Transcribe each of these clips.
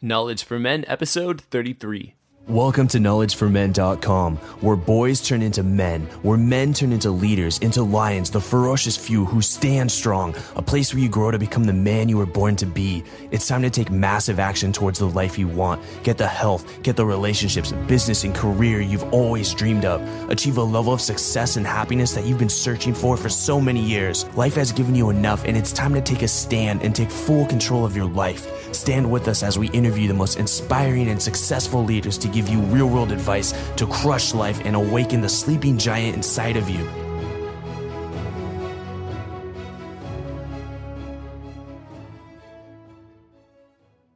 Knowledge for Men, episode 33. Welcome to KnowledgeForMen.com, where boys turn into men, where men turn into leaders, into lions, the ferocious few who stand strong, a place where you grow to become the man you were born to be. It's time to take massive action towards the life you want. Get the health, get the relationships, business, and career you've always dreamed of. Achieve a level of success and happiness that you've been searching for so many years. Life has given you enough, and it's time to take a stand and take full control of your life. Stand with us as we interview the most inspiring and successful leaders to give you real-world advice to crush life and awaken the sleeping giant inside of you.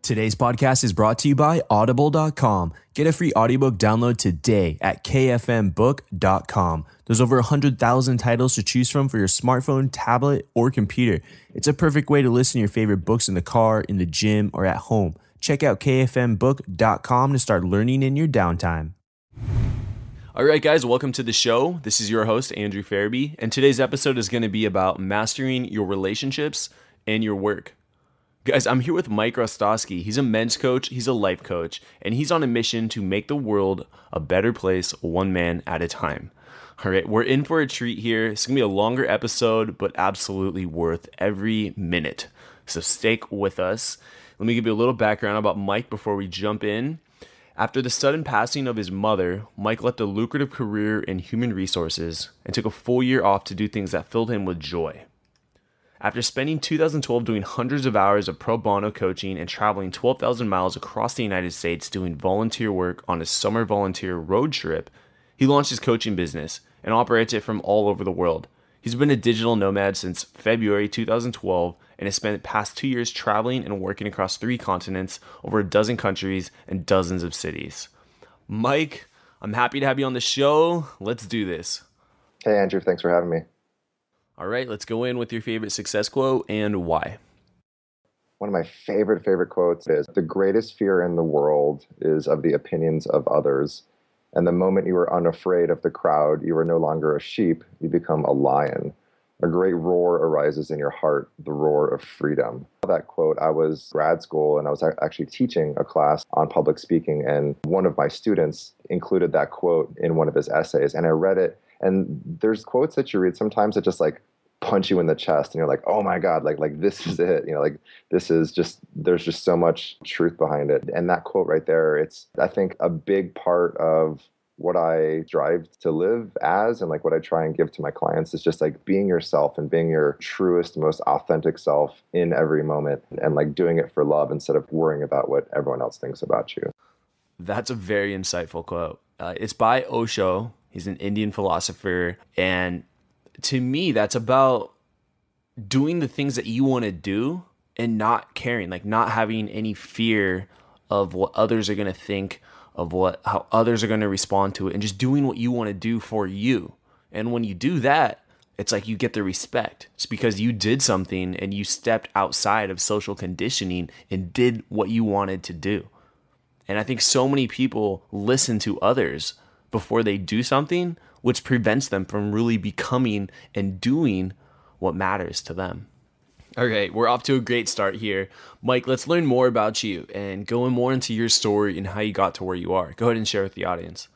Today's podcast is brought to you by Audible.com. Get a free audiobook download today at kfmbook.com. There's over 100,000 titles to choose from for your smartphone, tablet, or computer. It's a perfect way to listen to your favorite books in the car, in the gym, or at home. Check out kfmbook.com to start learning in your downtime. All right, guys, welcome to the show. This is your host, Andrew Farabee, and today's episode is going to be about mastering your relationships and your work. Guys, I'm here with Mike Hrostoski. He's a men's coach, he's a life coach, and he's on a mission to make the world a better place one man at a time. All right, we're in for a treat here. It's going to be a longer episode, but absolutely worth every minute. So stick with us. Let me give you a little background about Mike before we jump in. After the sudden passing of his mother, Mike left a lucrative career in human resources and took a full year off to do things that filled him with joy. After spending 2012 doing hundreds of hours of pro bono coaching and traveling 12,000 miles across the United States doing volunteer work on a summer volunteer road trip, he launched his coaching business and operates it from all over the world. He's been a digital nomad since February 2012 and has spent the past 2 years traveling and working across 3 continents, over a dozen countries, and dozens of cities. Mike, I'm happy to have you on the show. Let's do this. Hey, Andrew. Thanks for having me. All right, let's go in with your favorite success quote and why. One of my favorite quotes is, "The greatest fear in the world is of the opinions of others. And the moment you are unafraid of the crowd, you are no longer a sheep, you become a lion. A great roar arises in your heart, the roar of freedom." That quote, I was grad school and I was actually teaching a class on public speaking, and one of my students included that quote in one of his essays, and I read it. And there's quotes that you read sometimes that just like punch you in the chest and you're like, oh my God, like this is it. Like this is just, there's just so much truth behind it. And that quote right there, it's, I think, a big part of what I strive to live as, and like what I try and give to my clients is just like being yourself and being your truest, most authentic self in every moment, and like doing it for love instead of worrying about what everyone else thinks about you. That's a very insightful quote. It's by Osho. He's an Indian philosopher. And to me, that's about doing the things that you want to do and not caring, like not having any fear of what others are going to think, of how others are going to respond to it, and just doing what you want to do for you. And when you do that, it's like you get the respect. It's because you did something and you stepped outside of social conditioning and did what you wanted to do. And I think so many people listen to others before they do something, which prevents them from really becoming and doing what matters to them. Okay, we're off to a great start here. Mike, let's learn more about you and go more into your story and how you got to where you are. Go ahead and share with the audience.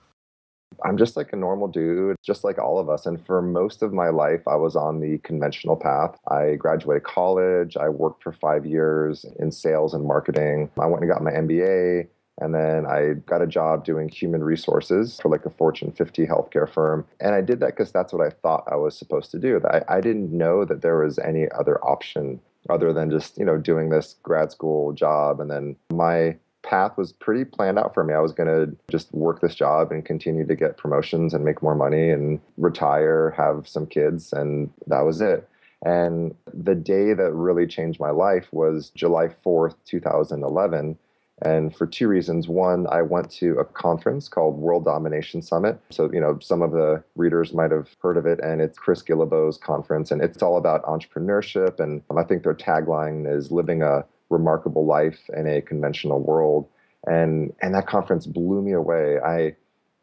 I'm just like a normal dude, just like all of us. And for most of my life, I was on the conventional path. I graduated college. I worked for 5 years in sales and marketing. I went and got my MBA. And then I got a job doing human resources for like a Fortune 50 healthcare firm. And I did that because that's what I thought I was supposed to do. I didn't know that there was any other option other than just, doing this grad school job. And then my path was pretty planned out for me. I was going to just work this job and continue to get promotions and make more money and retire, have some kids. And that was it. And the day that really changed my life was July 4th, 2011. And for 2 reasons. One, I went to a conference called World Domination Summit. So, some of the readers might have heard of it, and it's Chris Guillebeau's conference, and it's all about entrepreneurship. And I think their tagline is living a remarkable life in a conventional world. And that conference blew me away.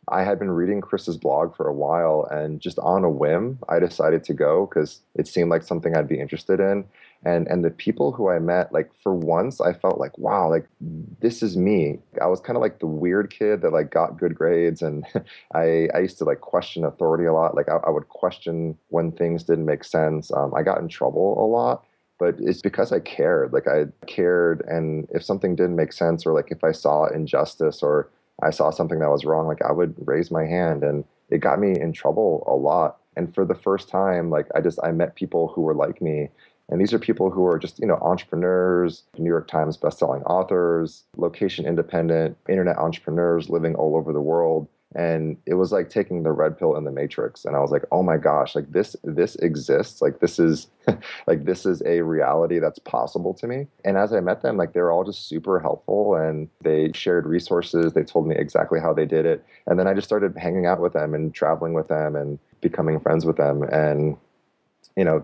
I had been reading Chris's blog for a while, and just on a whim, I decided to go because it seemed like something I'd be interested in. And the people who I met, like for once, I felt like, wow, like this is me. I was kind of like the weird kid that like got good grades, and I used to like question authority a lot. Like I would question when things didn't make sense. I got in trouble a lot, but it's because I cared. Like I cared, and if something didn't make sense, or like if I saw injustice or I saw something that was wrong, like I would raise my hand, and it got me in trouble a lot. And for the first time, like I met people who were like me. And these are people who are just, entrepreneurs, New York Times bestselling authors, location independent, internet entrepreneurs living all over the world. And it was like taking the red pill in the matrix. And I was like, oh my gosh, like this exists. Like this is like this is a reality that's possible to me. And as I met them, like they were all just super helpful, and they shared resources. They told me exactly how they did it. And then I just started hanging out with them and traveling with them and becoming friends with them. And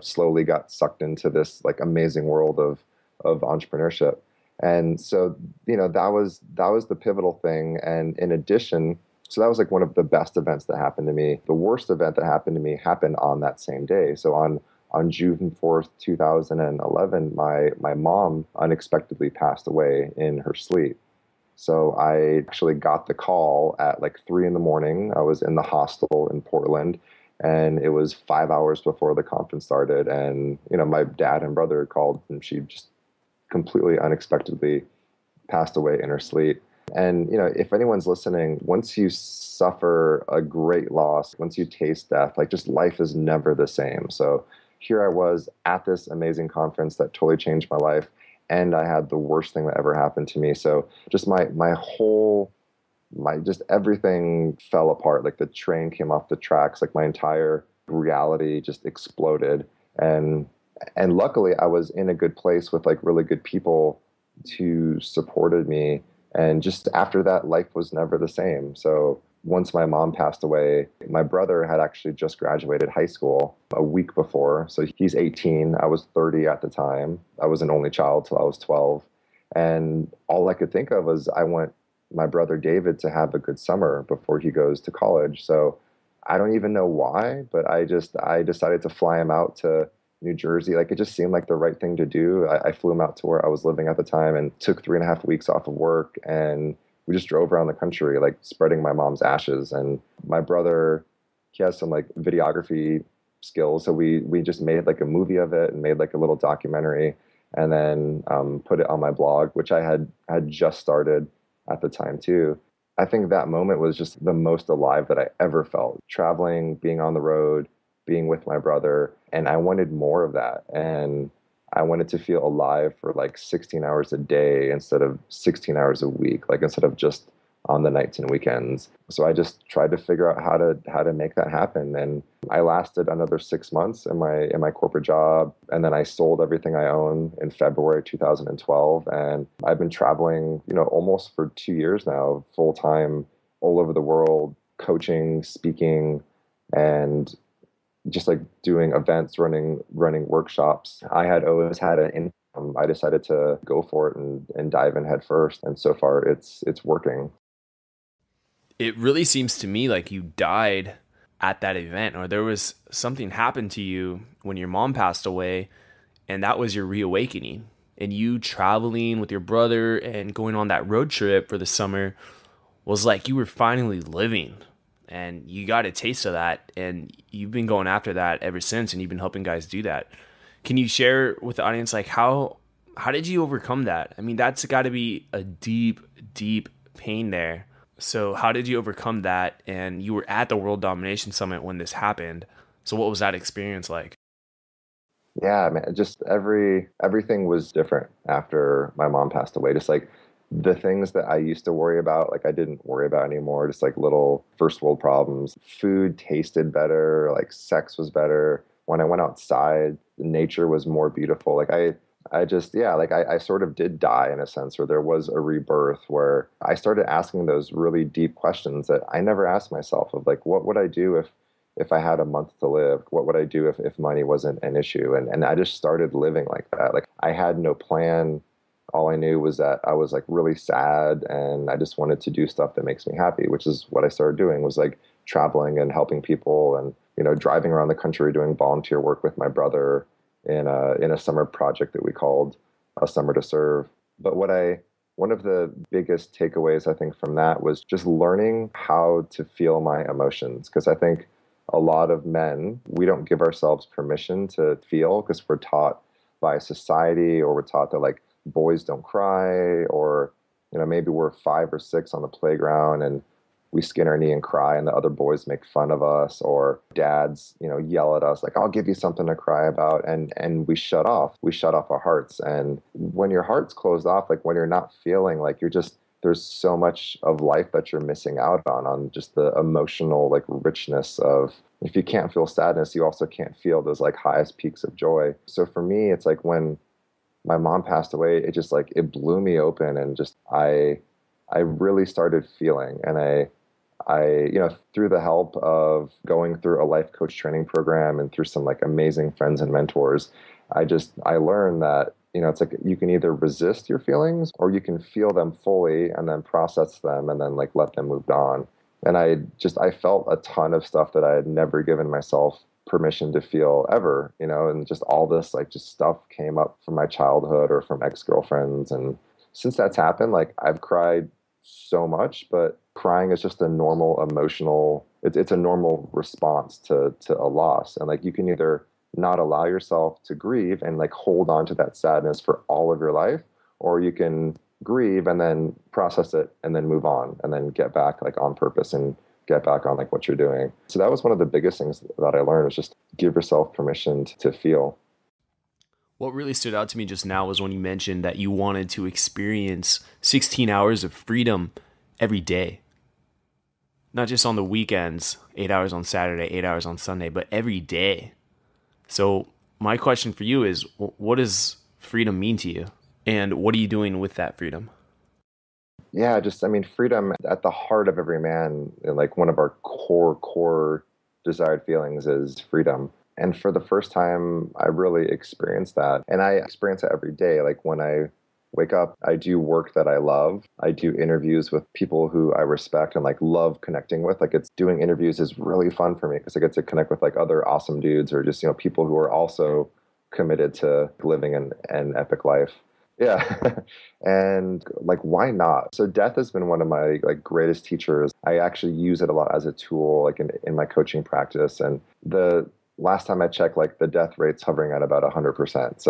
slowly got sucked into this like amazing world of entrepreneurship. And so, that was the pivotal thing. And in addition, so that was like one of the best events that happened to me. The worst event that happened to me happened on that same day. So on June 4th, 2011, my mom unexpectedly passed away in her sleep. So I actually got the call at like 3 a.m. I was in the hostel in Portland, and it was 5 hours before the conference started. And, my dad and brother called, and she just completely unexpectedly passed away in her sleep. And, if anyone's listening, once you suffer a great loss, once you taste death, like just life is never the same. So here I was at this amazing conference that totally changed my life. And I had the worst thing that ever happened to me. So just just everything fell apart. Like the train came off the tracks. Like my entire reality just exploded. And luckily I was in a good place with like really good people who supported me. And just after that, life was never the same. So once my mom passed away, my brother had actually just graduated high school a week before. So he's 18. I was 30 at the time. I was an only child till I was 12. And all I could think of was I want my brother David to have a good summer before he goes to college. So I don't even know why, but I decided to fly him out to New Jersey. Like it just seemed like the right thing to do. I flew him out to where I was living at the time and took 3.5 weeks off of work, and we just drove around the country, like spreading my mom's ashes. And my brother, he has some like videography skills. So we just made like a movie of it and made like a little documentary, and then put it on my blog, which I had just started at the time too. I think that moment was just the most alive that I ever felt. Traveling, being on the road, being with my brother, and I wanted more of that. And I wanted to feel alive for like 16 hours a day instead of 16 hours a week, like instead of just on the nights and weekends. So I just tried to figure out how to make that happen. And I lasted another 6 months in my corporate job, and then I sold everything I own in February 2012. And I've been traveling, almost for 2 years now, full time, all over the world, coaching, speaking, and just like doing events, running workshops. I had always had an income. I decided to go for it and dive in head first. And so far it's working. It really seems to me like you died at that event, or there was something happened to you when your mom passed away, and that was your reawakening. And you traveling with your brother and going on that road trip for the summer was like you were finally living, and you got a taste of that, and you've been going after that ever since, and you've been helping guys do that. Can you share with the audience, like how did you overcome that? I mean, that's got to be a deep, deep pain there. So how did you overcome that? And you were at the World Domination Summit when this happened. So what was that experience like? Yeah, man, just everything was different after my mom passed away. Just like the things that I used to worry about, like I didn't worry about anymore. Just like little first world problems. Food tasted better, like sex was better. When I went outside, nature was more beautiful. Like I just, yeah, like I sort of did die in a sense, or there was a rebirth where I started asking those really deep questions that I never asked myself of like, what would I do if I had a month to live? What would I do if money wasn't an issue? And I just started living like that. Like I had no plan. All I knew was that I was like really sad, and I just wanted to do stuff that makes me happy, which is what I started doing, was like traveling and helping people, and, driving around the country doing volunteer work with my brother in a summer project that we called A Summer to Serve. But one of the biggest takeaways I think from that was just learning how to feel my emotions. Because I think a lot of men, we don't give ourselves permission to feel because we're taught by society, or we're taught that like boys don't cry, or maybe we're 5 or 6 on the playground and we skin our knee and cry and the other boys make fun of us, or dads yell at us like, I'll give you something to cry about, and we shut off our hearts. And when your heart's closed off, like when you're not feeling, like there's so much of life that you're missing out on just the emotional like richness of, if you can't feel sadness, you also can't feel those like highest peaks of joy. So for me, it's like when my mom passed away, it just like, it blew me open, and just I really started feeling. And through the help of going through a life coach training program and through some like amazing friends and mentors, I learned that, it's like you can either resist your feelings or you can feel them fully and then process them and then like let them move on. And I felt a ton of stuff that I had never given myself permission to feel ever, and just all this like just stuff came up from my childhood or from ex-girlfriends. And since that's happened, like I've cried so much, but crying is just a normal emotional, it's a normal response to a loss. And like you can either not allow yourself to grieve and like hold on to that sadness for all of your life, or you can grieve and then process it and then move on and then get back like on purpose and get back on like what you're doing. So that was one of the biggest things that I learned, was just give yourself permission to feel. What really stood out to me just now was when you mentioned that you wanted to experience 16 hours of freedom every day. Not just on the weekends, 8 hours on Saturday, 8 hours on Sunday, but every day. So my question for you is, what does freedom mean to you? And what are you doing with that freedom? Yeah, freedom at the heart of every man, and like one of our core desired feelings is freedom. And for the first time, I really experienced that. And I experience it every day. Like when I wake up, I do work that I love. I do interviews with people who I respect and like love connecting with. Like doing interviews is really fun for me because I get to connect with like other awesome dudes, or just, people who are also committed to living an epic life. Yeah. And like, why not? So death has been one of my like greatest teachers. I actually use it a lot as a tool, like in my coaching practice. And the last time I checked, like the death rate's hovering at about 100%.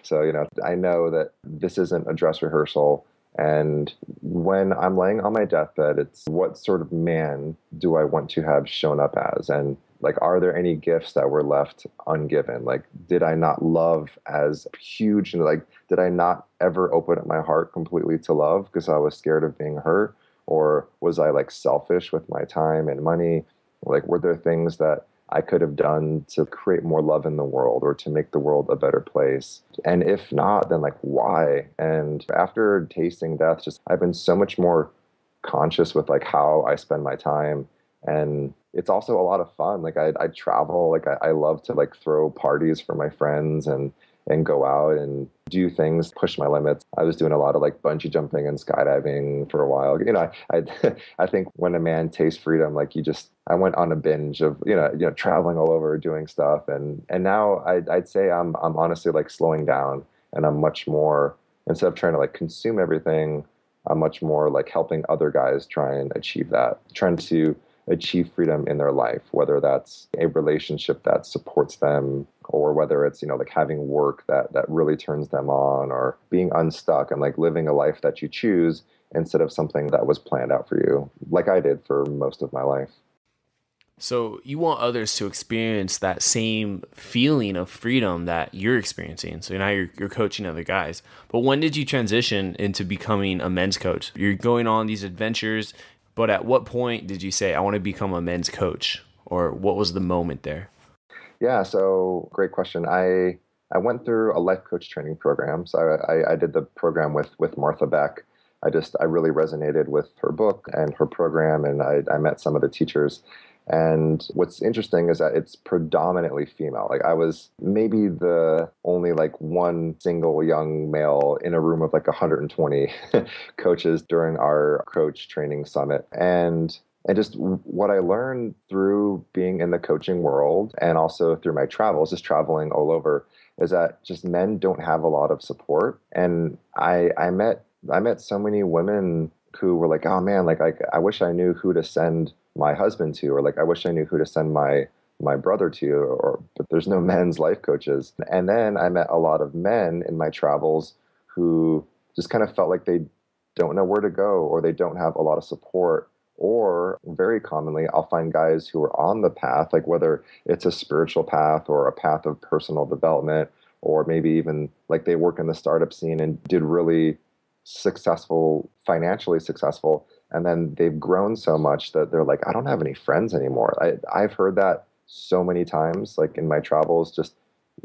So, I know that this isn't a dress rehearsal. And when I'm laying on my deathbed, it's what sort of man do I want to have shown up as? And like, are there any gifts that were left ungiven? Like, did I not love as huge? And like, did I not ever open up my heart completely to love because I was scared of being hurt? Or was I like selfish with my time and money? Like, were there things that I could have done to create more love in the world or to make the world a better place? And if not, then like, why? And after tasting death, I've been so much more conscious with like how I spend my time. And it's also a lot of fun. Like I travel, like I love to like throw parties for my friends and go out and do things, push my limits. I was doing a lot of like bungee jumping and skydiving for a while. I think when a man tastes freedom, like I went on a binge of, traveling all over, doing stuff. And now I'd say I'm honestly like slowing down, and I'm much more, instead of trying to like consume everything, I'm much more like helping other guys try and achieve that, trying to achieve freedom in their life, whether that's a relationship that supports them, or whether it's, like having work that really turns them on, or being unstuck and like living a life that you choose instead of something that was planned out for you, like I did for most of my life. So you want others to experience that same feeling of freedom that you're experiencing. So now you're coaching other guys. But when did you transition into becoming a men's coach? You're going on these adventures, but at what point did you say, I want to become a men's coach? Or what was the moment there? Yeah, so great question. I went through a life coach training program. So I did the program with Martha Beck. I really resonated with her book and her program, and I met some of the teachers. And what's interesting is that it's predominantly female. Like I was maybe the only like one single young male in a room of like 120 coaches during our coach training summit. And just what I learned through being in the coaching world, and also through my travels, just traveling all over, is that just men don't have a lot of support. And I met so many women who were like, oh man, like I wish I knew who to send my husband to, or like I wish I knew who to send my brother to, or but there's no men's life coaches. And then I met a lot of men in my travels who just kind of felt like they don't know where to go, or they don't have a lot of support. Or very commonly, I'll find guys who are on the path, like whether it's a spiritual path or a path of personal development, or maybe even like they work in the startup scene and did really successful, financially successful. And then they've grown so much that they're like, I don't have any friends anymore. I've heard that so many times, like in my travels, just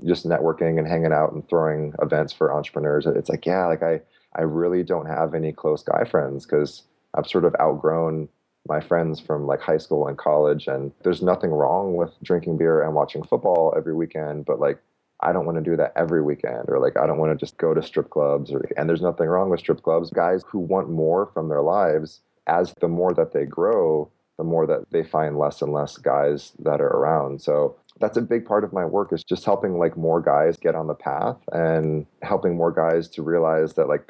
networking and hanging out and throwing events for entrepreneurs. It's like, yeah, like I really don't have any close guy friends because I've sort of outgrown my friends from like high school and college. And there's nothing wrong with drinking beer and watching football every weekend, but like I don't want to do that every weekend, or like I don't want to just go to strip clubs, and there's nothing wrong with strip clubs. Guys who want more from their lives, as the more that they grow, the more that they find less and less guys that are around. So that's a big part of my work, is just helping like more guys get on the path, and helping more guys to realize that like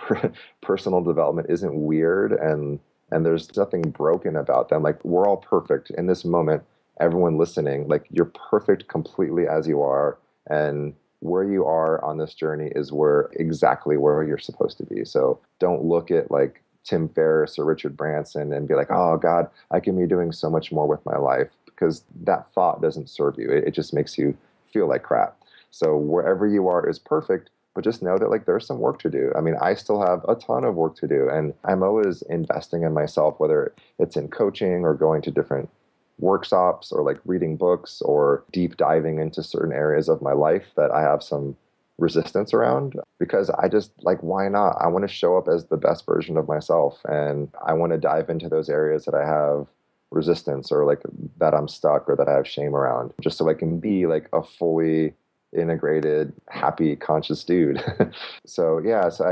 personal development isn't weird, and there's nothing broken about them. Like we're all perfect in this moment. Everyone listening, like you're perfect completely as you are. And where you are on this journey is exactly where you're supposed to be. So don't look at like Tim Ferriss or Richard Branson and be like, oh God, I can be doing so much more with my life, because that thought doesn't serve you. It just makes you feel like crap. So wherever you are is perfect, but just know that like there's some work to do. I mean, I still have a ton of work to do, and I'm always investing in myself, whether it's in coaching or going to different workshops or like reading books or deep diving into certain areas of my life that I have some resistance around, because I just like, why not? I want to show up as the best version of myself, and I want to dive into those areas that I have resistance, or like that I'm stuck, or that I have shame around, just so I can be like a fully integrated, happy, conscious dude. So yeah, so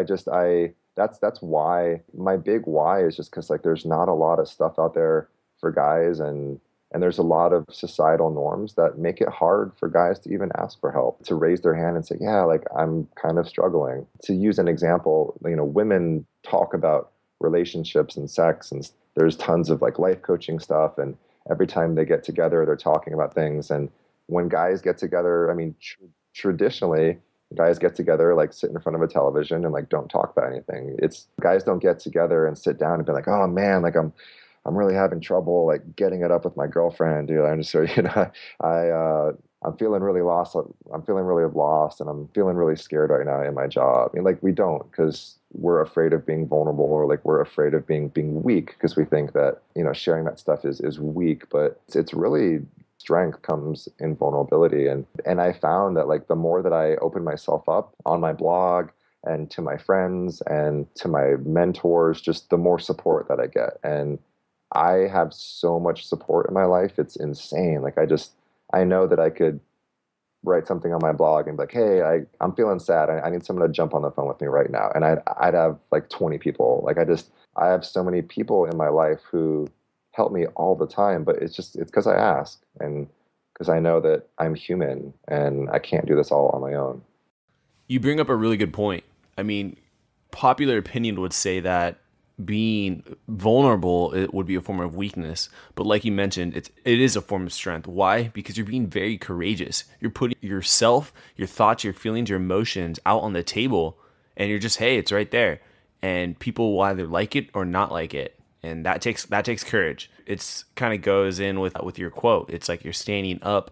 that's why my big why is just because like there's not a lot of stuff out there for guys, and there's a lot of societal norms that make it hard for guys to even ask for help, to raise their hand and say, yeah, like I'm kind of struggling. To use an example, women talk about relationships and sex, and there's tons of like life coaching stuff. And every time they get together, they're talking about things. And when guys get together, I mean, traditionally, guys get together, like sit in front of a television and like don't talk about anything. It's guys don't get together and sit down and be like, oh man, like I'm really having trouble like getting it up with my girlfriend, dude. I'm just so I'm feeling really lost. I'm feeling really lost, and I'm feeling really scared right now in my job. And like we don't, because we're afraid of being vulnerable, or like we're afraid of being weak, because we think that sharing that stuff is weak. But it's really, strength comes in vulnerability. And I found that like the more that I open myself up on my blog and to my friends and to my mentors, just the more support that I get. And I have so much support in my life. It's insane. Like I know that I could write something on my blog and be like, hey, I'm feeling sad. I need someone to jump on the phone with me right now. And I'd have like 20 people. Like I have so many people in my life who help me all the time, but it's because I ask, and because I know that I'm human and I can't do this all on my own. You bring up a really good point. I mean, popular opinion would say that being vulnerable, it would be a form of weakness, but like you mentioned, it is a form of strength. Why? Because you're being very courageous. You're putting yourself, your thoughts, your feelings, your emotions out on the table, and you're just, hey, it's right there, and people will either like it or not like it, and that takes courage. It's kind of goes in with your quote. It's like you're standing up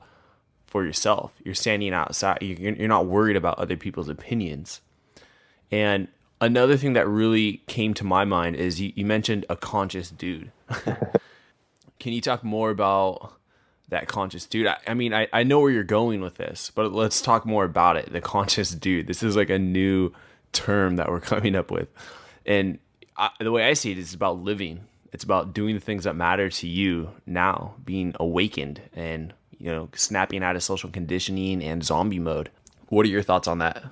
for yourself. You're standing outside. You're not worried about other people's opinions. And another thing that really came to my mind is you mentioned a conscious dude. Can you talk more about that conscious dude? I mean, I know where you're going with this, but let's talk more about it. The conscious dude. This is like a new term that we're coming up with. And the way I see it is about living. It's about doing the things that matter to you now, being awakened and, snapping out of social conditioning and zombie mode. What are your thoughts on that?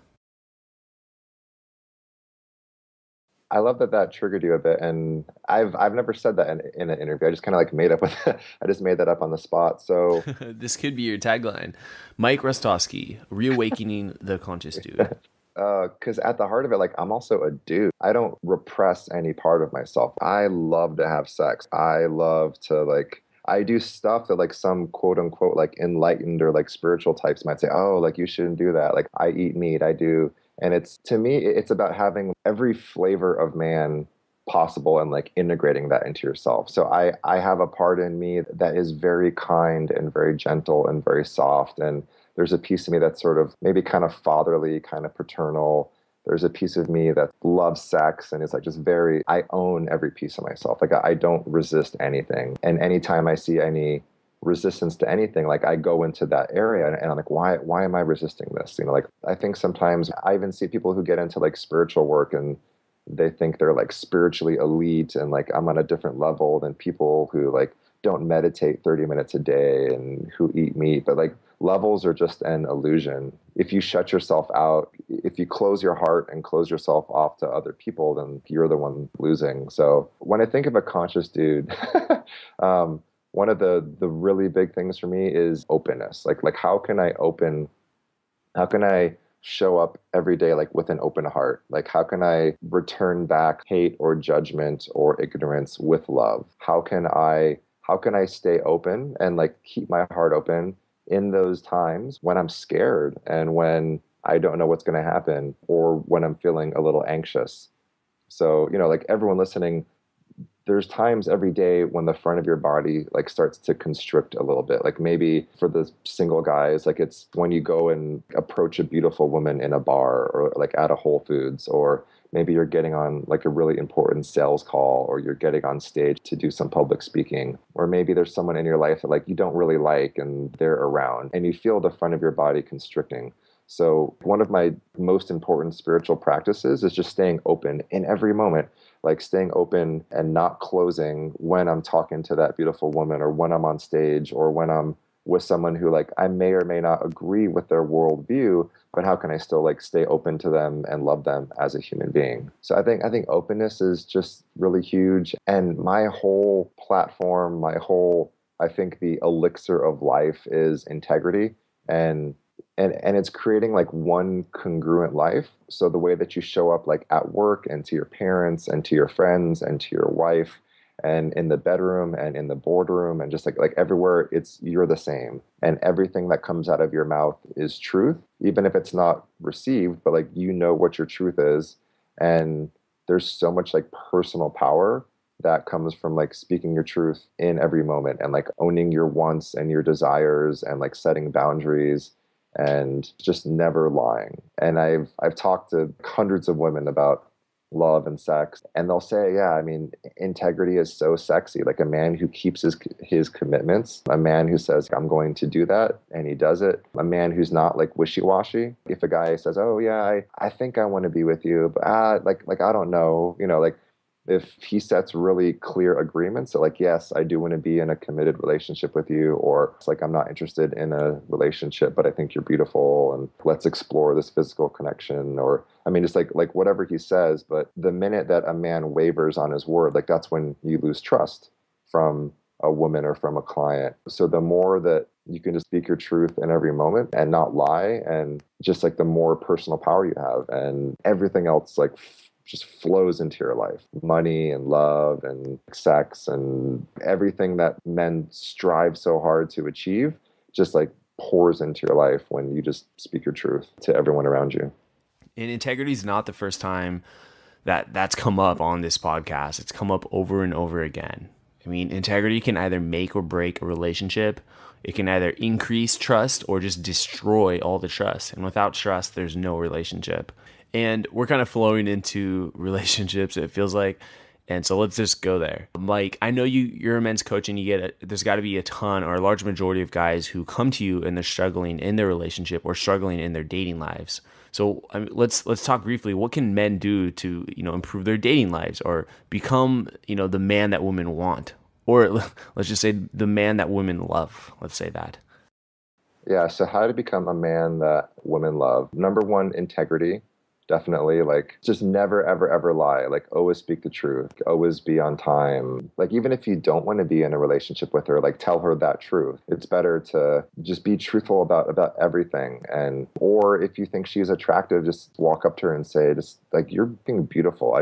I love that that triggered you a bit, and I've never said that in an interview. I just kind of like made up with I just made that up on the spot. So This could be your tagline. Mike Hrostoski, reawakening the conscious dude. because at the heart of it, like I'm also a dude. I don't repress any part of myself. I love to have sex. I love to like. I do stuff that like some quote unquote like enlightened or like spiritual types might say, oh, like you shouldn't do that. Like I eat meat. I do. And it's to me, it's about having every flavor of man possible and like integrating that into yourself. So I have a part in me that is very kind and very gentle and very soft. And there's a piece of me that's sort of maybe kind of fatherly, kind of paternal. There's a piece of me that loves sex and is like just very, I own every piece of myself. Like I don't resist anything. And anytime I see any resistance to anything, like I go into that area and I'm like, why am I resisting this? You know, like I think sometimes I even see people who get into like spiritual work and they think they're like spiritually elite and like I'm on a different level than people who like don't meditate 30 minutes a day and who eat meat. But like levels are just an illusion. If you shut yourself out, if you close your heart and close yourself off to other people, then you're the one losing. So when I think of a conscious dude, one of the really big things for me is openness. Like how can I show up every day like with an open heart? Like how can I return back hate or judgment or ignorance with love? How can I stay open and like keep my heart open in those times when I'm scared and when I don't know what's going to happen or when I'm feeling a little anxious? So, you know, like everyone listening, there's times every day when the front of your body like starts to constrict a little bit. Like maybe for the single guys, like it's when you go and approach a beautiful woman in a bar or like at a Whole Foods, or maybe you're getting on like a really important sales call, or you're getting on stage to do some public speaking, or maybe there's someone in your life that like you don't really like and they're around and you feel the front of your body constricting. So one of my most important spiritual practices is just staying open in every moment, like staying open and not closing when I'm talking to that beautiful woman or when I'm on stage or when I'm with someone who like I may or may not agree with their worldview, but how can I still like stay open to them and love them as a human being? So I think openness is just really huge. And my whole platform, I think the elixir of life is integrity. And it's creating like one congruent life. So the way that you show up like at work and to your parents and to your friends and to your wife and in the bedroom and in the boardroom and just like everywhere, it's you're the same. And everything that comes out of your mouth is truth, even if it's not received, but like you know what your truth is. And there's so much like personal power that comes from like speaking your truth in every moment and like owning your wants and your desires and like setting boundaries and just never lying. And I've talked to hundreds of women about love and sex, and they'll say, yeah, I mean, integrity is so sexy. Like a man who keeps his commitments, a man who says, I'm going to do that, and he does it. A man who's not like wishy-washy. If a guy says, oh yeah, I think I want to be with you, but like I don't know, you know, like if he sets really clear agreements that like, yes, I do want to be in a committed relationship with you, or it's like, I'm not interested in a relationship, but I think you're beautiful and let's explore this physical connection. Or, I mean, it's like whatever he says, but the minute that a man wavers on his word, like that's when you lose trust from a woman or from a client. So the more that you can just speak your truth in every moment and not lie, and just like the more personal power you have, and everything else like just flows into your life. Money and love and sex and everything that men strive so hard to achieve just like pours into your life when you just speak your truth to everyone around you. And integrity is not the first time that's come up on this podcast. It's come up over and over again. I mean, integrity can either make or break a relationship. It can either increase trust or just destroy all the trust. And without trust, there's no relationship. And we're kind of flowing into relationships, it feels like. And so let's just go there. Mike, I know you're a men's coach, and there's got to be a ton or a large majority of guys who come to you and they're struggling in their relationship or struggling in their dating lives. So I mean, let's talk briefly. What can men do to improve their dating lives or become the man that women want, or let's just say the man that women love? Let's say that. Yeah. So how to become a man that women love? Number one, integrity. definitely. Like, just never, ever, ever lie. Like, always speak the truth. Always be on time. Like, even if you don't want to be in a relationship with her, like, tell her that truth. It's better to just be truthful about everything. And or if you think she's attractive, just walk up to her and say, just like, you're being beautiful.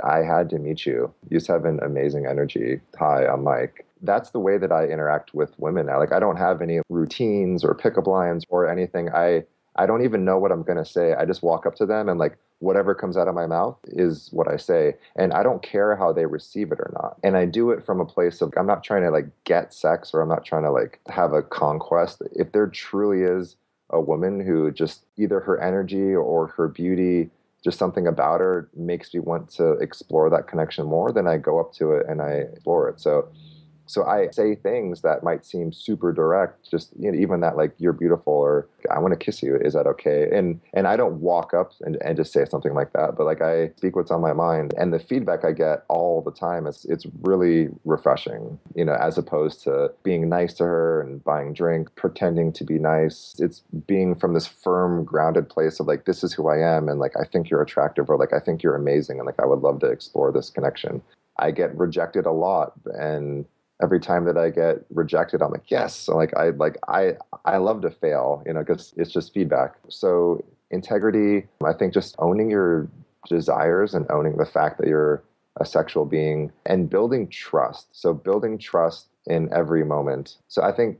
I had to meet you. You just have an amazing energy. Hi, I'm Mike. That's the way that I interact with women now. Like, I don't have any routines or pickup lines or anything. I don't even know what I'm going to say. I just walk up to them and like whatever comes out of my mouth is what I say. And I don't care how they receive it or not. And I do it from a place of I'm not trying to like get sex or I'm not trying to like have a conquest. If there truly is a woman who just either her energy or her beauty, just something about her makes me want to explore that connection more, then I go up to it and I explore it. So I say things that might seem super direct, just even that like you're beautiful or I want to kiss you. Is that okay? And I don't walk up and just say something like that, but like I speak what's on my mind. And the feedback I get all the time is it's really refreshing, as opposed to being nice to her and buying drink, pretending to be nice. It's being from this firm, grounded place of like, this is who I am. And like, I think you're attractive or like, I think you're amazing. And like, I would love to explore this connection. I get rejected a lot, and every time that I get rejected, I'm like, yes. So I love to fail, because it's just feedback. So integrity, I think just owning your desires and owning the fact that you're a sexual being and building trust. So building trust in every moment. So I think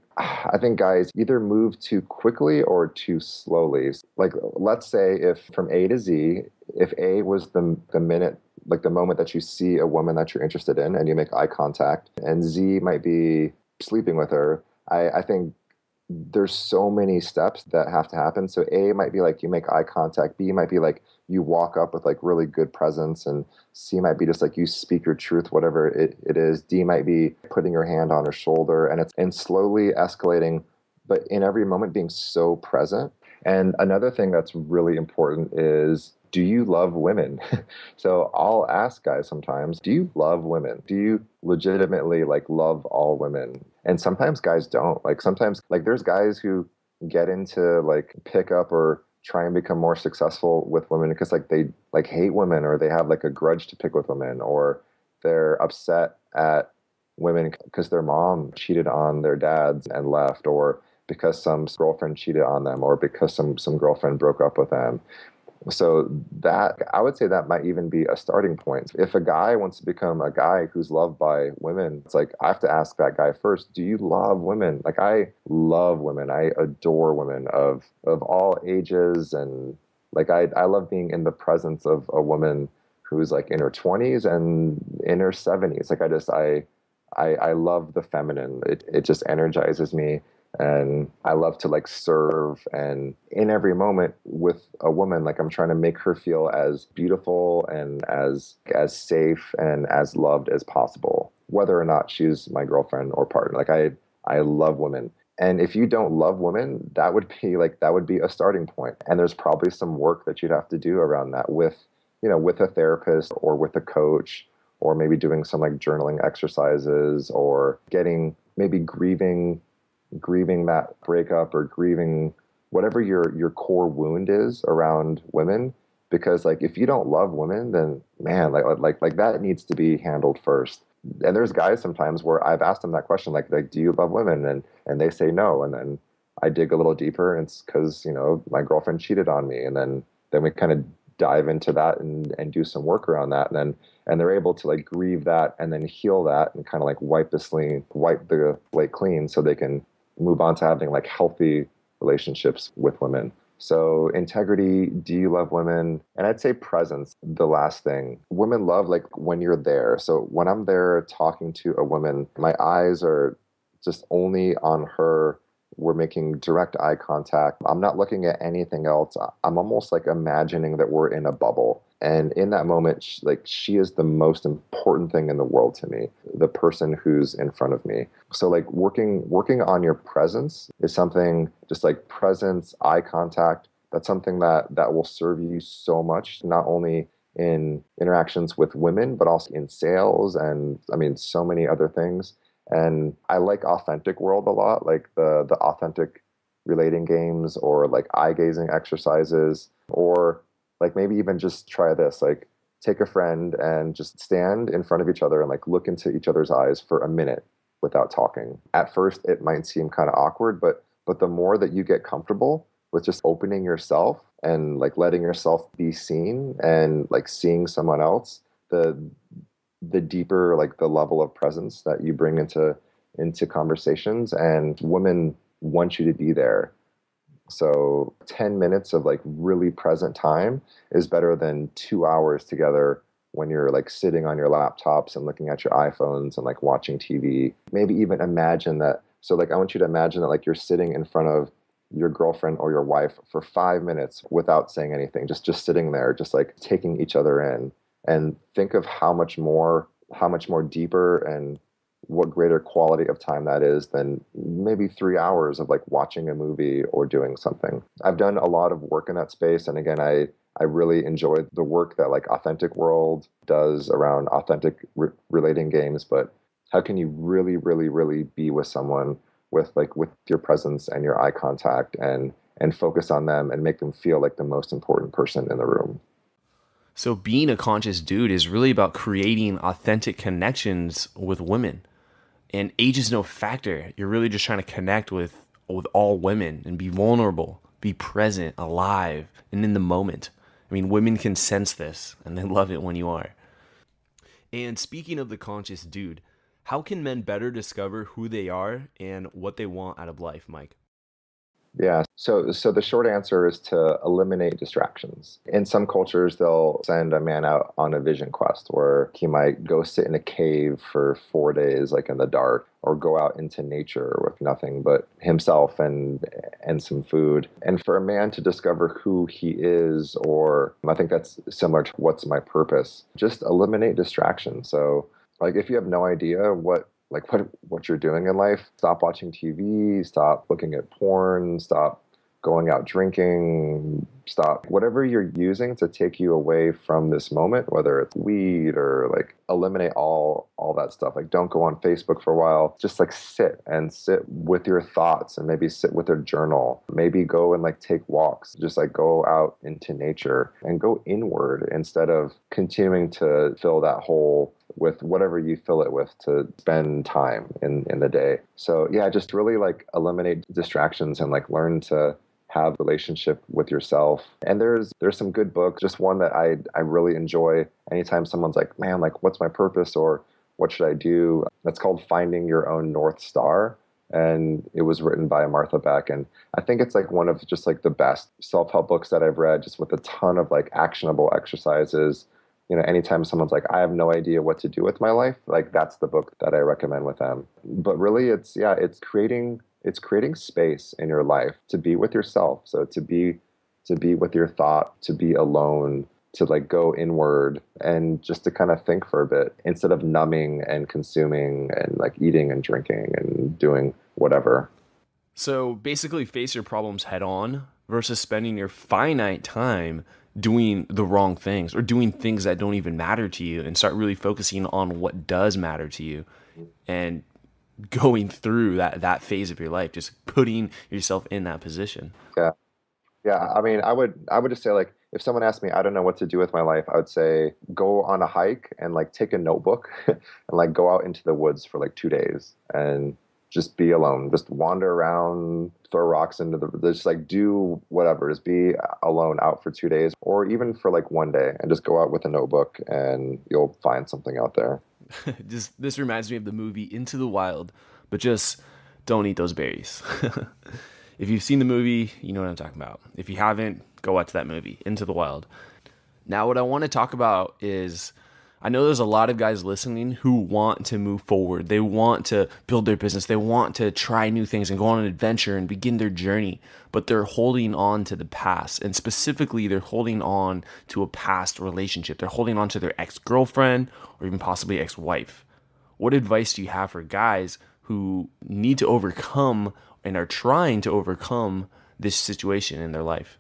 guys either move too quickly or too slowly. Like, let's say if from A to Z, if A was the minute, like the moment that you see a woman that you're interested in and you make eye contact, and Z might be sleeping with her, I think there's so many steps that have to happen. So A might be like you make eye contact, B might be like you walk up with like really good presence, and C might be just like you speak your truth, whatever it is. D might be putting your hand on her shoulder, and slowly escalating, but in every moment being so present. And another thing that's really important is, do you love women? So I'll ask guys sometimes, do you love women? Do you legitimately like love all women? And sometimes guys don't. Like sometimes like there's guys who get into like pick up or try and become more successful with women because like they like hate women, or they have like a grudge to pick with women, or they're upset at women because their mom cheated on their dads and left, or because some girlfriend cheated on them, or because some girlfriend broke up with them. So that I would say that might even be a starting point. If a guy wants to become a guy who's loved by women, it's like I have to ask that guy first, do you love women? Like I love women. I adore women of all ages, and like I love being in the presence of a woman who's like in her 20s and in her 70s. Like I love the feminine. It just energizes me. And I love to like serve, and in every moment with a woman, like I'm trying to make her feel as beautiful and as safe and as loved as possible, whether or not she's my girlfriend or partner. Like I love women. And if you don't love women, that would be a starting point. And there's probably some work that you'd have to do around that with, with a therapist or with a coach, or maybe doing some like journaling exercises, or maybe grieving that breakup, or grieving whatever your core wound is around women. Because like if you don't love women, then man, like that needs to be handled first. And there's guys sometimes where I've asked them that question, like do you love women? And they say no, and then I dig a little deeper, and it's because my girlfriend cheated on me, and then we kind of dive into that and do some work around that, and they're able to like grieve that and then heal that and kind of like wipe the slate clean, so they can move on to having like healthy relationships with women. So integrity, do you love women? And I'd say presence, the last thing. Women love like when you're there. So when I'm there talking to a woman, my eyes are just only on her. We're making direct eye contact. I'm not looking at anything else. I'm almost like imagining that we're in a bubble. And in that moment, she is the most important thing in the world to me, the person who's in front of me. So like working on your presence is something, just like presence, eye contact, that's something that will serve you so much, not only in interactions with women, but also in sales, and I mean, so many other things. And I like Authentic World a lot, like the authentic relating games, or like eye gazing exercises, or Like maybe even just try this, like take a friend and just stand in front of each other and like look into each other's eyes for a minute without talking. At first it might seem kind of awkward, but the more that you get comfortable with just opening yourself and like letting yourself be seen and like seeing someone else, the deeper like the level of presence that you bring into conversations, and women want you to be there. So 10 minutes of like really present time is better than 2 hours together when you're like sitting on your laptops and looking at your iPhones and like watching TV. Maybe even imagine that. So like I want you to imagine that like you're sitting in front of your girlfriend or your wife for 5 minutes without saying anything, just sitting there, just like taking each other in, and think of how much more deeper and what greater quality of time that is than maybe 3 hours of like watching a movie or doing something. I've done a lot of work in that space. And again, I really enjoy the work that like Authentic World does around relating games. But how can you really, really, really be with someone with your presence and your eye contact and focus on them and make them feel like the most important person in the room? So being a conscious dude is really about creating authentic connections with women. And age is no factor. You're really just trying to connect with all women and be vulnerable, be present, alive, and in the moment. I mean, women can sense this, and they love it when you are. And speaking of the conscious dude, how can men better discover who they are and what they want out of life, Mike? Yeah. So the short answer is to eliminate distractions. In some cultures, they'll send a man out on a vision quest where he might go sit in a cave for 4 days, like in the dark, or go out into nature with nothing but himself and some food. And for a man to discover who he is, or I think that's similar to what's my purpose, just eliminate distractions. So like if you have no idea what you're doing in life, stop watching TV, stop looking at porn, stop going out drinking, stop whatever you're using to take you away from this moment, whether it's weed or like eliminate all that stuff. Like don't go on Facebook for a while. Just like sit with your thoughts and maybe sit with a journal. Maybe go and like take walks. Just like go out into nature and go inward instead of continuing to fill that hole with whatever you fill it with to spend time in the day. So yeah, just really like eliminate distractions and like learn to have a relationship with yourself. And there's some good books. Just one that I really enjoy anytime someone's like, man, like what's my purpose or what should I do? That's called Finding Your Own North Star. And it was written by Martha Beck. And I think it's like one of just like the best self-help books that I've read, just with a ton of like actionable exercises. You know, anytime someone's like, I have no idea what to do with my life, like that's the book that I recommend with them. But really it's creating space in your life to be with yourself. So to be with your thought, to be alone, to like go inward and just to kind of think for a bit instead of numbing and consuming and like eating and drinking and doing whatever. So basically face your problems head on versus spending your finite time doing the wrong things or doing things that don't even matter to you, and start really focusing on what does matter to you and going through that phase of your life, just putting yourself in that position. Yeah. Yeah. I mean, I would just say like, if someone asked me, I don't know what to do with my life, I would say go on a hike and like take a notebook and like go out into the woods for like 2 days and just be alone. Just wander around, throw rocks into just like do whatever. Just be alone out for 2 days or even for like one day and just go out with a notebook and you'll find something out there. This reminds me of the movie Into the Wild, but just don't eat those berries. If you've seen the movie, you know what I'm talking about. If you haven't, go watch that movie, Into the Wild. Now, what I want to talk about is, I know there's a lot of guys listening who want to move forward. They want to build their business. They want to try new things and go on an adventure and begin their journey, but they're holding on to the past. And specifically, they're holding on to a past relationship. They're holding on to their ex-girlfriend or even possibly ex-wife. What advice do you have for guys who need to overcome and are trying to overcome this situation in their life?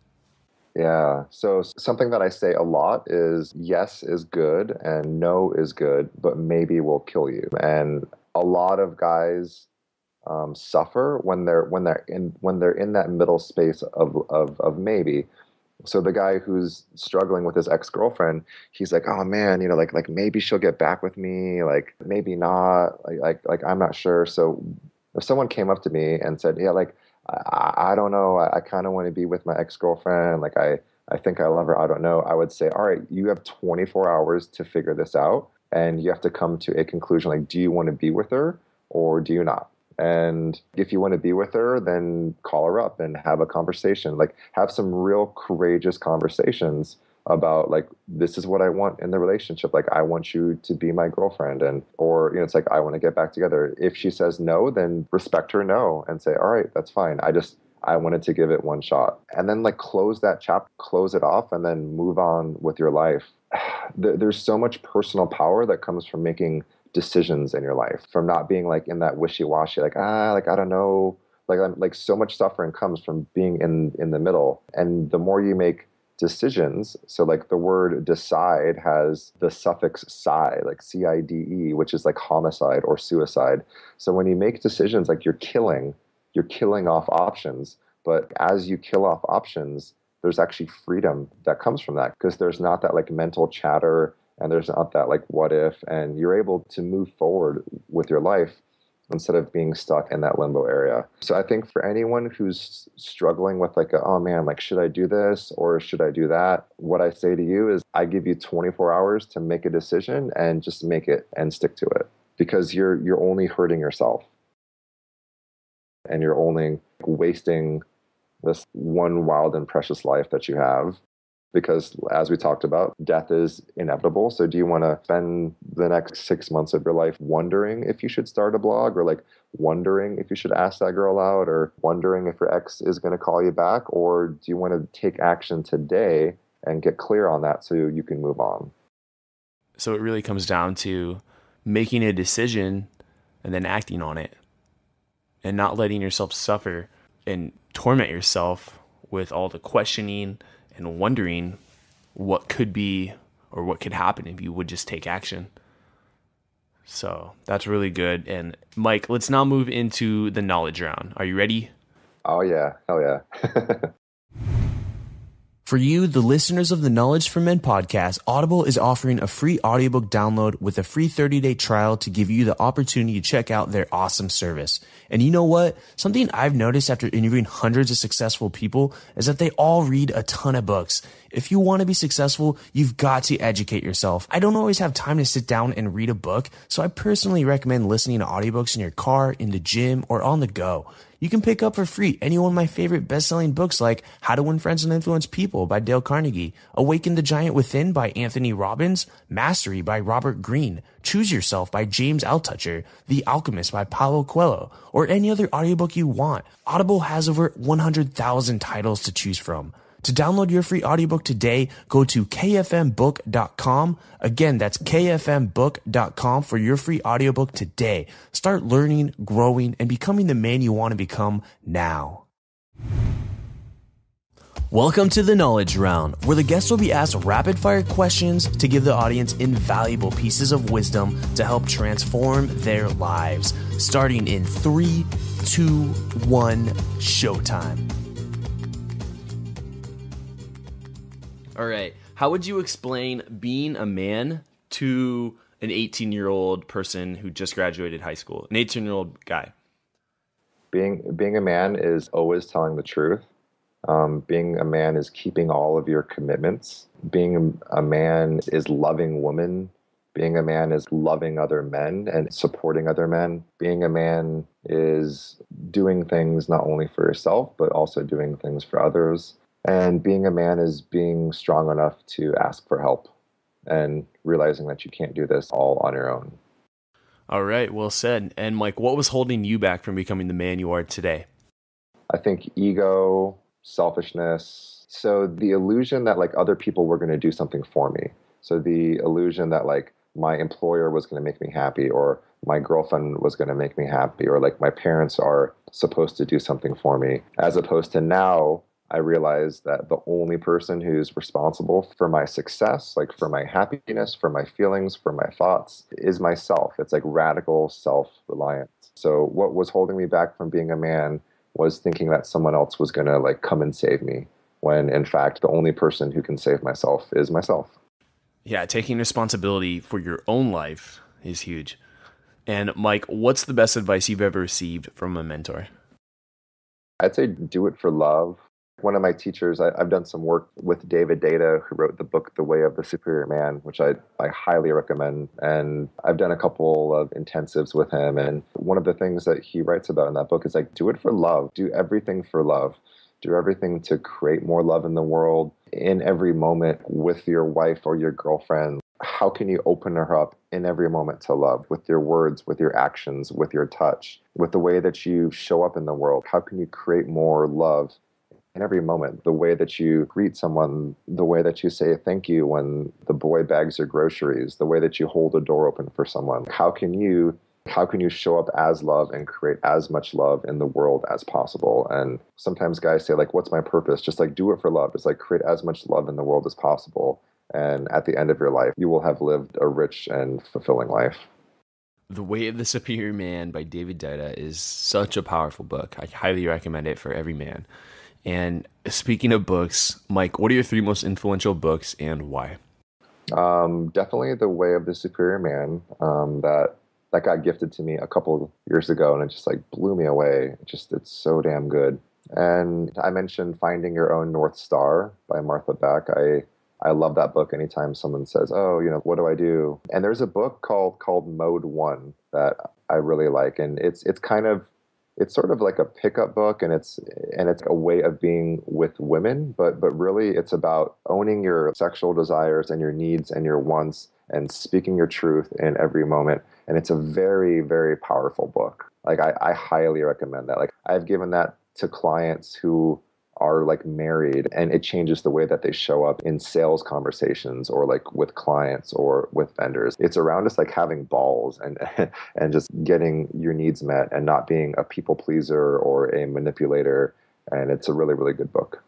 Yeah. So something that I say a lot is yes is good and no is good, but maybe will kill you. And a lot of guys suffer when they're in that middle space of maybe. So the guy who's struggling with his ex-girlfriend, he's like, oh man, like maybe she'll get back with me, like maybe not, like I'm not sure. So if someone came up to me and said, yeah, like I don't know, I kind of want to be with my ex-girlfriend, like I think I love her, I don't know, I would say, all right, you have 24 hours to figure this out, and you have to come to a conclusion, like, do you want to be with her or do you not? And if you want to be with her, then call her up and have a conversation. Like, have some real courageous conversations about, like, this is what I want in the relationship. Like, I want you to be my girlfriend. And, or, it's like, I want to get back together. If she says no, then respect her no and say, all right, that's fine. I wanted to give it one shot. And then, like, close that chapter, close it off, and then move on with your life. There's so much personal power that comes from making decisions in your life, from not being like in that wishy-washy, like like I don't know, like so much suffering comes from being in the middle. And the more you make decisions, so like the word decide has the suffix "-cide", like CIDE, which is like homicide or suicide. So when you make decisions, like you're killing off options. But as you kill off options, there's actually freedom that comes from that, because there's not that like mental chatter, and there's not that like what if, and you're able to move forward with your life instead of being stuck in that limbo area. So I think for anyone who's struggling with like, oh man, like, should I do this or should I do that? What I say to you is, I give you 24 hours to make a decision, and just make it and stick to it, because you're only hurting yourself, and you're only wasting this one wild and precious life that you have. Because as we talked about, death is inevitable. So do you want to spend the next 6 months of your life wondering if you should start a blog, or like wondering if you should ask that girl out, or wondering if your ex is going to call you back? Or do you want to take action today and get clear on that so you can move on? So it really comes down to making a decision and then acting on it, and not letting yourself suffer and torment yourself with all the questioning and wondering what could be or what could happen if you would just take action. So that's really good. And Mike, let's now move into the knowledge round. Are you ready? Oh yeah, hell yeah. For you, the listeners of the Knowledge for Men podcast, Audible is offering a free audiobook download with a free 30-day trial to give you the opportunity to check out their awesome service. And you know what? Something I've noticed after interviewing hundreds of successful people is that they all read a ton of books. If you want to be successful, you've got to educate yourself. I don't always have time to sit down and read a book, so I personally recommend listening to audiobooks in your car, in the gym, or on the go. You can pick up for free any one of my favorite best-selling books, like How to Win Friends and Influence People by Dale Carnegie, Awaken the Giant Within by Anthony Robbins, Mastery by Robert Greene, Choose Yourself by James Altucher, The Alchemist by Paulo Coelho, or any other audiobook you want. Audible has over 100,000 titles to choose from. To download your free audiobook today, go to kfmbook.com. Again, that's kfmbook.com for your free audiobook today. Start learning, growing, and becoming the man you want to become now. Welcome to the Knowledge Round, where the guests will be asked rapid-fire questions to give the audience invaluable pieces of wisdom to help transform their lives. Starting in 3, 2, 1, showtime. All right. How would you explain being a man to an 18-year-old person who just graduated high school, an 18-year-old guy? Being a man is always telling the truth. Being a man is keeping all of your commitments. Being a man is loving women. Being a man is loving other men and supporting other men. Being a man is doing things not only for yourself, but also doing things for others. And being a man is being strong enough to ask for help and realizing that you can't do this all on your own. All right, well said. And Mike, what was holding you back from becoming the man you are today? I think ego, selfishness. So the illusion that like other people were going to do something for me. So the illusion that like my employer was going to make me happy, or my girlfriend was going to make me happy, or like my parents are supposed to do something for me, as opposed to now I realize that the only person who's responsible for my success, like for my happiness, for my feelings, for my thoughts, is myself. It's like radical self-reliance. So what was holding me back from being a man was thinking that someone else was going to like come and save me. when in fact the only person who can save myself is myself. Yeah, taking responsibility for your own life is huge. And Mike, what's the best advice you've ever received from a mentor? I'd say do it for love. One of my teachers, I've done some work with David Data, who wrote the book The Way of the Superior Man, which I highly recommend. And I've done a couple of intensives with him. And one of the things that he writes about in that book is like, do it for love. Do everything for love. Do everything to create more love in the world in every moment with your wife or your girlfriend. How can you open her up in every moment to love with your words, with your actions, with your touch, with the way that you show up in the world? How can you create more love in every moment? The way that you greet someone, the way that you say thank you when the boy bags your groceries, the way that you hold a door open for someone. How can you show up as love and create as much love in the world as possible? And sometimes guys say like, what's my purpose? Just like do it for love. It's like create as much love in the world as possible. And at the end of your life, you will have lived a rich and fulfilling life. The Way of the Superior Man by David Dida is such a powerful book. I highly recommend it for every man. And speaking of books, Mike, what are your 3 most influential books and why? Definitely The Way of the Superior Man. That got gifted to me a couple of years ago, and it just like blew me away. It's so damn good. And I mentioned Finding Your Own North Star by Martha Beck. I love that book. Anytime someone says, "Oh, what do I do?" And there's a book called Mode 1 that I really like, and it's sort of like a pickup book, and it's a way of being with women, but really it's about owning your sexual desires and your needs and your wants and speaking your truth in every moment. And it's a very, very powerful book. Like I highly recommend that. Like I've given that to clients who are like married, and it changes the way that they show up in sales conversations or like with clients or with vendors. It's around just like having balls and and just getting your needs met and not being a people pleaser or a manipulator. And it's a really, really good book.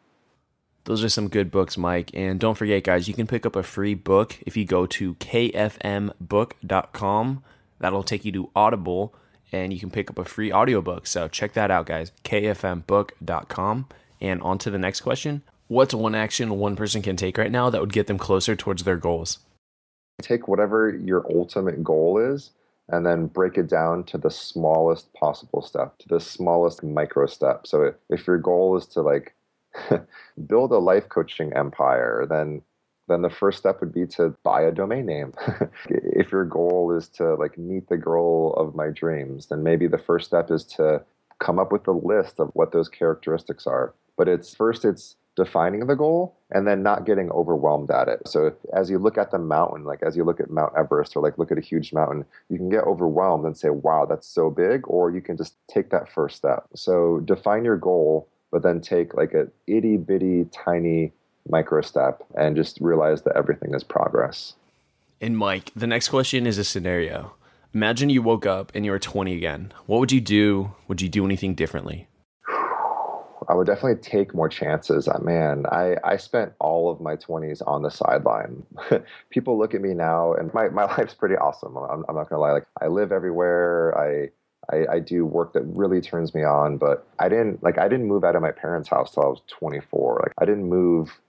Those are some good books, Mike. And don't forget, guys, you can pick up a free book if you go to kfmbook.com. That'll take you to Audible, and you can pick up a free audiobook. So check that out, guys, kfmbook.com. And on to the next question. What's one action one person can take right now that would get them closer towards their goals? Take whatever your ultimate goal is and then break it down to the smallest possible step, to the smallest micro step. So if your goal is to like build a life coaching empire, then the first step would be to buy a domain name. If your goal is to like meet the girl of my dreams, then maybe the first step is to come up with a list of what those characteristics are. But it's defining the goal and then not getting overwhelmed at it. So as you look at the mountain, like as you look at Mount Everest or like look at a huge mountain, you can get overwhelmed and say, wow, that's so big, or you can just take that first step. So define your goal, but then take like a itty bitty tiny micro step and just realize that everything is progress. And Mike, the next question is a scenario. Imagine you woke up and you were 20 again. What would you do? Would you do anything differently? I would definitely take more chances. Man, I spent all of my 20s on the sideline. People look at me now, and my life's pretty awesome. I'm not gonna lie. Like I live everywhere. I do work that really turns me on. But I didn't move out of my parents' house till I was 24. Like I didn't move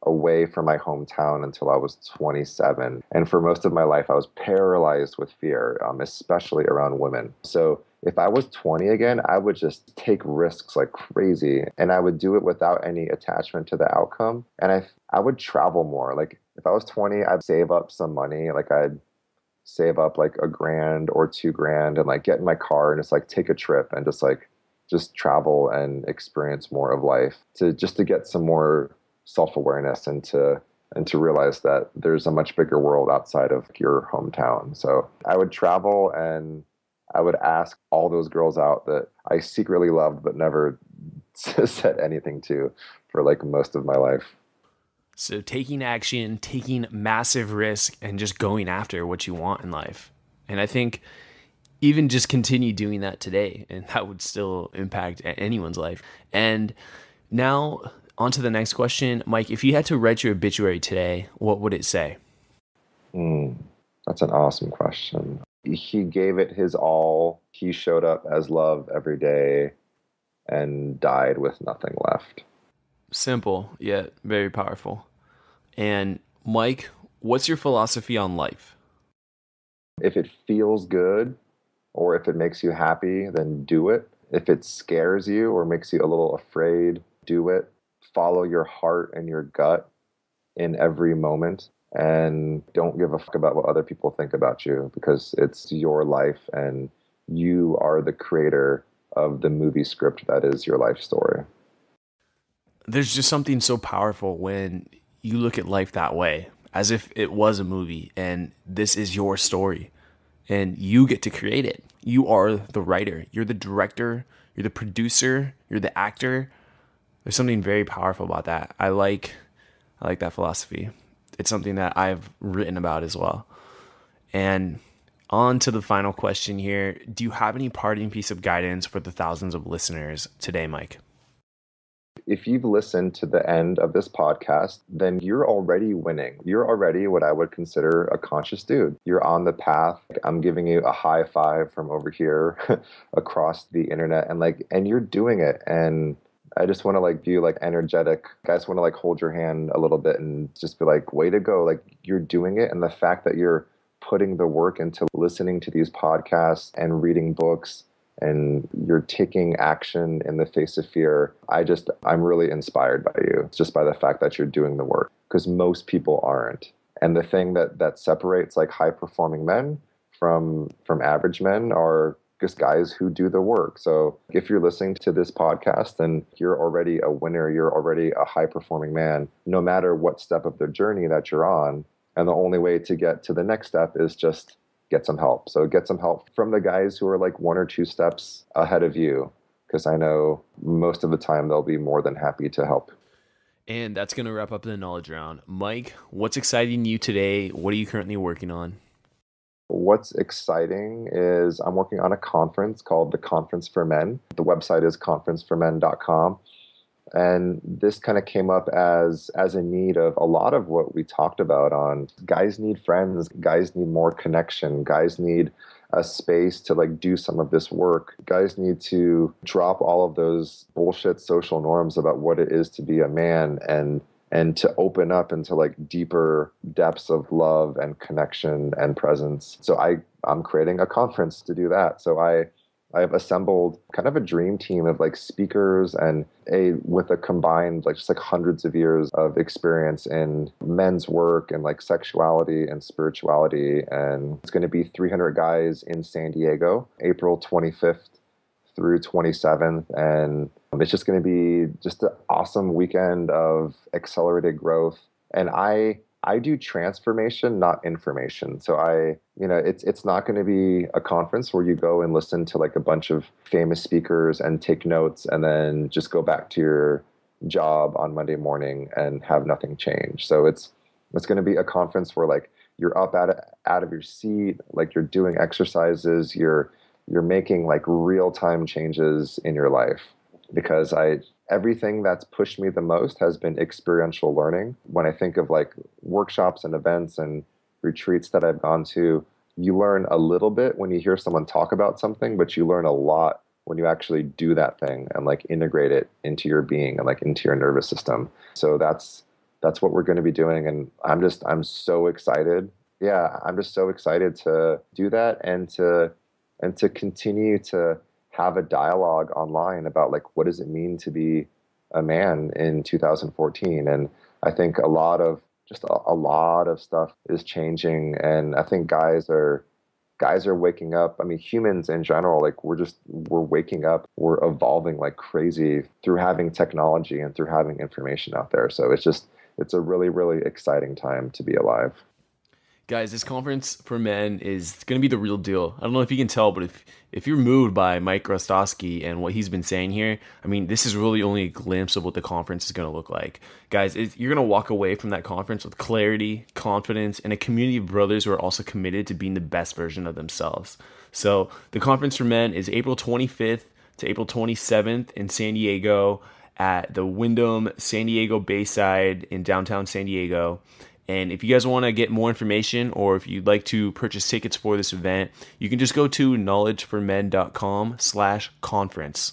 away from my hometown until I was 27. And for most of my life, I was paralyzed with fear, especially around women. So if I was 20 again, I would just take risks like crazy. And I would do it without any attachment to the outcome. And I would travel more. Like if I was 20, I'd save up some money. Like I'd save up like $1,000 or $2,000 and like get in my car and just like take a trip and just travel and experience more of life to get some more self-awareness and to realize that there's a much bigger world outside of your hometown. So I would travel and I would ask all those girls out that I secretly loved but never said anything to for like most of my life. So taking action, taking massive risk, and just going after what you want in life. And I think even just continue doing that today, and that would still impact anyone's life. And now on to the next question. Mike, if you had to write your obituary today, what would it say? That's an awesome question. He gave it his all. He showed up as love every day and died with nothing left. Simple, yet very powerful. And Mike, what's your philosophy on life? If it feels good or if it makes you happy, then do it. If it scares you or makes you a little afraid, do it. Follow your heart and your gut in every moment, and don't give a fuck about what other people think about you, because it's your life and you are the creator of the movie script that is your life story. There's just something so powerful when you look at life that way, as if it was a movie and this is your story and you get to create it. You are the writer, you're the director, you're the producer, you're the actor. There's something very powerful about that. I like that philosophy. It's something that I've written about as well. And on to the final question here. Do you have any parting piece of guidance for the thousands of listeners today, Mike? If you've listened to the end of this podcast, then you're already winning. You're already what I would consider a conscious dude. You're on the path. I'm giving you a high five from over here across the internet, and you're doing it. And I just want to be energetic. I just want to hold your hand a little bit and just be like, way to go. You're doing it. And the fact that you're putting the work into listening to these podcasts and reading books, and you're taking action in the face of fear, I'm really inspired by you, just by the fact that you're doing the work, because most people aren't. And the thing that separates high performing men from average men are just guys who do the work. So if you're listening to this podcast, then you're already a winner, you're already a high performing man, no matter what step of the journey that you're on. And the only way to get to the next step is just get some help. So get some help from the guys who are one or two steps ahead of you, because I know most of the time they'll be more than happy to help. And that's going to wrap up the knowledge round. Mike, what's exciting you today? What are you currently working on? What's exciting is I'm working on a conference called the Conference for Men. The website is conferenceformen.com. And this kind of came up as a need of a lot of what we talked about on guys need friends, guys need more connection, guys need a space to do some of this work. Guys need to drop all of those bullshit social norms about what it is to be a man, and to open up into deeper depths of love and connection and presence. So I'm creating a conference to do that. So I've assembled kind of a dream team of speakers and with a combined hundreds of years of experience in men's work and sexuality and spirituality. And it's going to be 300 guys in San Diego, April 25th through 27th. And it's just going to be just an awesome weekend of accelerated growth. And I do transformation, not information. So it's not going to be a conference where you go and listen to a bunch of famous speakers and take notes and then just go back to your job on Monday morning and have nothing change. So it's going to be a conference where you're up out of your seat, you're doing exercises, you're making real-time changes in your life. Because everything that's pushed me the most has been experiential learning. When I think of workshops and events and retreats that I've gone to, you learn a little bit when you hear someone talk about something, but you learn a lot when you actually do that thing and integrate it into your being and into your nervous system. So that's what we're going to be doing. And I'm so excited. Yeah, I'm just so excited to do that and to continue to have a dialogue online about what does it mean to be a man in 2014. And I think a lot of stuff is changing, and I think guys are waking up. I mean, humans in general, we're waking up, we're evolving like crazy through having technology and through having information out there. So it's a really, really exciting time to be alive. Guys, this conference for men is going to be the real deal. I don't know if you can tell, but if you're moved by Mike Hrostoski and what he's been saying here, I mean, this is really only a glimpse of what the conference is going to look like. Guys, you're going to walk away from that conference with clarity, confidence, and a community of brothers who are also committed to being the best version of themselves. So the conference for men is April 25th to April 27th in San Diego at the Wyndham San Diego Bayside in downtown San Diego. And if you guys want to get more information, or if you'd like to purchase tickets for this event, you can just go to knowledgeformen.com/conference.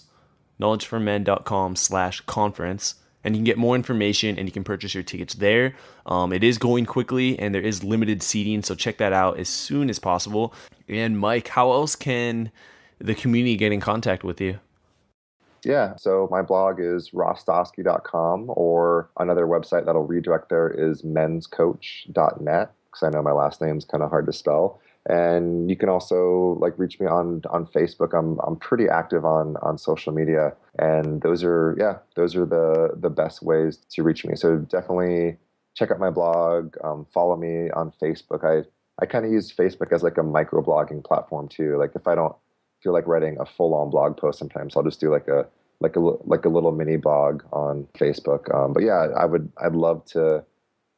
knowledgeformen.com/conference. And you can get more information and you can purchase your tickets there. It is going quickly and there is limited seating, so check that out as soon as possible. And Mike, how else can the community get in contact with you? Yeah, so my blog is hrostoski.com, or another website that'll redirect there is menscoach.net, because I know my last name's kind of hard to spell. And you can also reach me on Facebook. I'm pretty active on social media, and those are the best ways to reach me. So definitely check out my blog, follow me on Facebook. I kind of use Facebook as like a microblogging platform too. Like if I don't feel like writing a full-on blog post, sometimes I'll just do like a little mini blog on Facebook. But yeah, I'd love to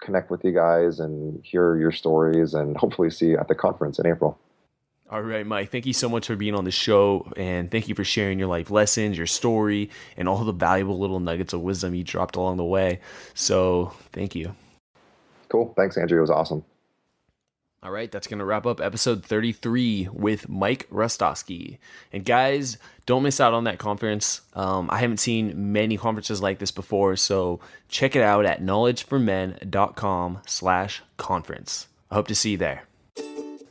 connect with you guys and hear your stories, and hopefully see you at the conference in April. All right, Mike, thank you so much for being on the show, and thank you for sharing your life lessons, your story, and all the valuable little nuggets of wisdom you dropped along the way. So thank you. Cool. Thanks, Andrew. It was awesome. All right, that's going to wrap up episode 33 with Mike Hrostoski. And guys, don't miss out on that conference. I haven't seen many conferences like this before, so check it out at knowledgeformen.com/conference. I hope to see you there.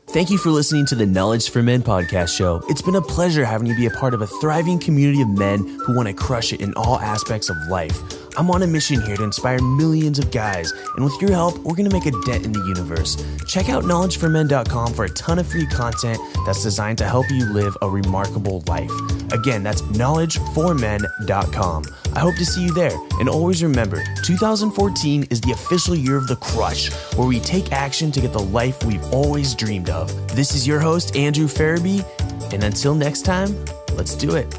Thank you for listening to the Knowledge for Men podcast show. It's been a pleasure having you be a part of a thriving community of men who want to crush it in all aspects of life. I'm on a mission here to inspire millions of guys, and with your help, we're going to make a dent in the universe. Check out knowledgeformen.com for a ton of free content that's designed to help you live a remarkable life. Again, that's knowledgeformen.com. I hope to see you there. And always remember, 2014 is the official year of the crush, where we take action to get the life we've always dreamed of. This is your host, Andrew Farabee, and until next time, let's do it.